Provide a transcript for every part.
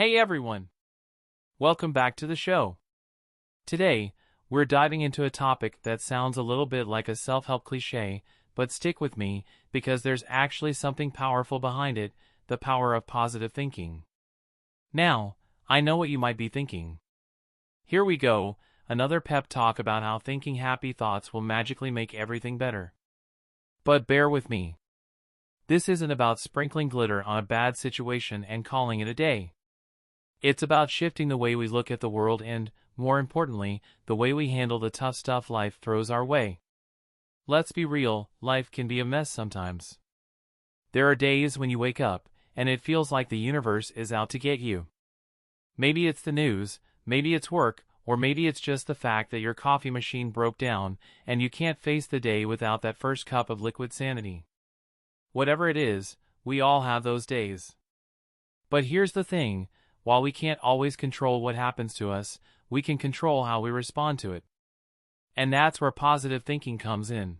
Hey everyone! Welcome back to the show. Today, we're diving into a topic that sounds a little bit like a self-help cliche, but stick with me because there's actually something powerful behind it, the power of positive thinking. Now, I know what you might be thinking. Here we go, another pep talk about how thinking happy thoughts will magically make everything better. But bear with me. This isn't about sprinkling glitter on a bad situation and calling it a day. It's about shifting the way we look at the world and, more importantly, the way we handle the tough stuff life throws our way. Let's be real, life can be a mess sometimes. There are days when you wake up, and it feels like the universe is out to get you. Maybe it's the news, maybe it's work, or maybe it's just the fact that your coffee machine broke down, and you can't face the day without that first cup of liquid sanity. Whatever it is, we all have those days. But here's the thing. While we can't always control what happens to us, we can control how we respond to it. And that's where positive thinking comes in.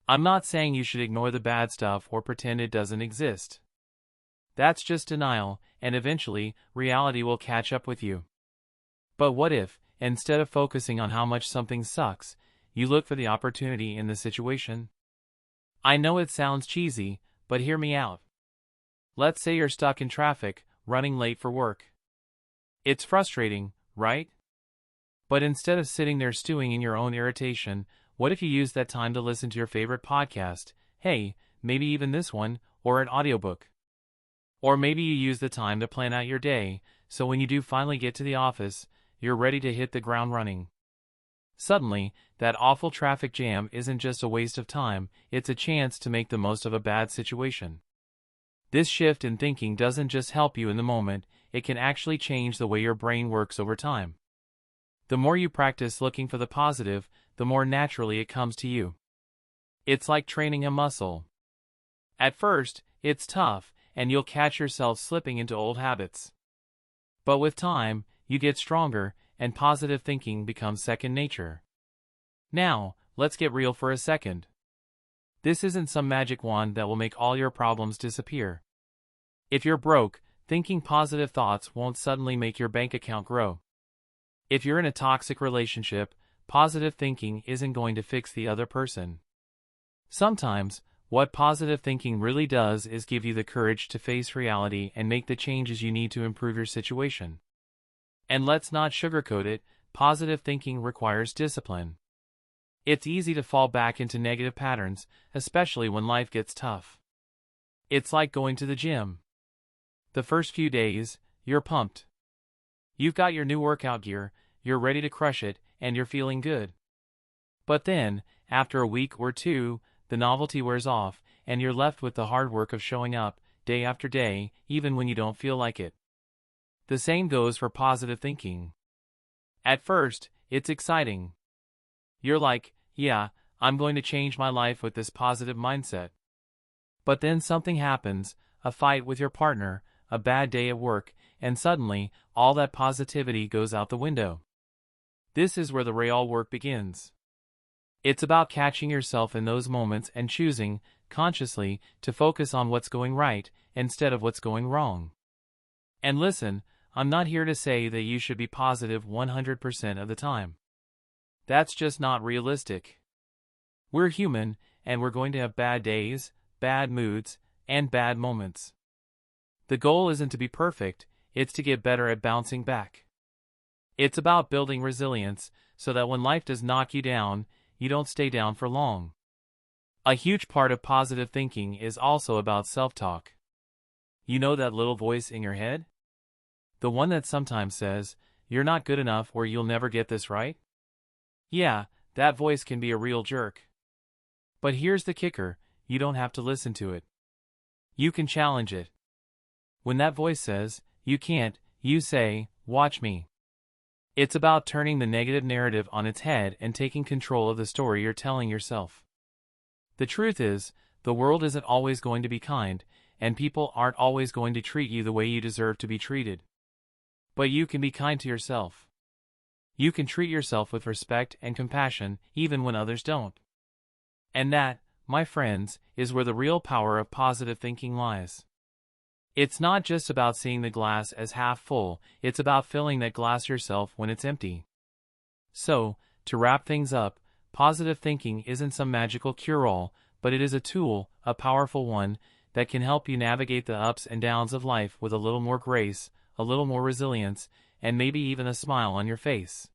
I'm not saying you should ignore the bad stuff or pretend it doesn't exist. That's just denial, and eventually, reality will catch up with you. But what if, instead of focusing on how much something sucks, you look for the opportunity in the situation? I know it sounds cheesy, but hear me out. Let's say you're stuck in traffic, running late for work. It's frustrating, right? But instead of sitting there stewing in your own irritation, what if you use that time to listen to your favorite podcast, hey, maybe even this one, or an audiobook? Or maybe you use the time to plan out your day, so when you do finally get to the office, you're ready to hit the ground running. Suddenly, that awful traffic jam isn't just a waste of time, it's a chance to make the most of a bad situation. This shift in thinking doesn't just help you in the moment, it can actually change the way your brain works over time. The more you practice looking for the positive, the more naturally it comes to you. It's like training a muscle. At first, it's tough, and you'll catch yourself slipping into old habits. But with time, you get stronger, and positive thinking becomes second nature. Now, let's get real for a second. This isn't some magic wand that will make all your problems disappear. If you're broke, thinking positive thoughts won't suddenly make your bank account grow. If you're in a toxic relationship, positive thinking isn't going to fix the other person. Sometimes, what positive thinking really does is give you the courage to face reality and make the changes you need to improve your situation. And let's not sugarcoat it, positive thinking requires discipline. It's easy to fall back into negative patterns, especially when life gets tough. It's like going to the gym. The first few days, you're pumped. You've got your new workout gear, you're ready to crush it, and you're feeling good. But then, after a week or two, the novelty wears off, and you're left with the hard work of showing up, day after day, even when you don't feel like it. The same goes for positive thinking. At first, it's exciting. You're like, yeah, I'm going to change my life with this positive mindset. But then something happens, a fight with your partner, a bad day at work, and suddenly, all that positivity goes out the window. This is where the real work begins. It's about catching yourself in those moments and choosing, consciously, to focus on what's going right, instead of what's going wrong. And listen, I'm not here to say that you should be positive 100% of the time. That's just not realistic. We're human, and we're going to have bad days, bad moods, and bad moments. The goal isn't to be perfect, it's to get better at bouncing back. It's about building resilience, so that when life does knock you down, you don't stay down for long. A huge part of positive thinking is also about self-talk. You know that little voice in your head? The one that sometimes says, "You're not good enough or you'll never get this right?" Yeah, that voice can be a real jerk. But here's the kicker, you don't have to listen to it. You can challenge it. When that voice says, "You can't," you say, "Watch me." It's about turning the negative narrative on its head and taking control of the story you're telling yourself. The truth is, the world isn't always going to be kind, and people aren't always going to treat you the way you deserve to be treated. But you can be kind to yourself. You can treat yourself with respect and compassion, even when others don't. And that, my friends, is where the real power of positive thinking lies. It's not just about seeing the glass as half full, it's about filling that glass yourself when it's empty. So, to wrap things up, positive thinking isn't some magical cure-all, but it is a tool, a powerful one, that can help you navigate the ups and downs of life with a little more grace, a little more resilience, and maybe even a smile on your face.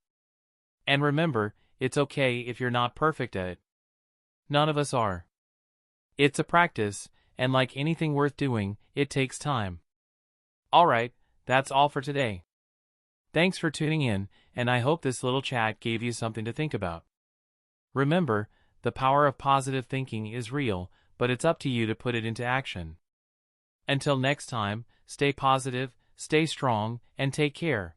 And remember, it's okay if you're not perfect at it. None of us are. It's a practice, and like anything worth doing, it takes time. Alright, that's all for today. Thanks for tuning in, and I hope this little chat gave you something to think about. Remember, the power of positive thinking is real, but it's up to you to put it into action. Until next time, stay positive, stay strong, and take care.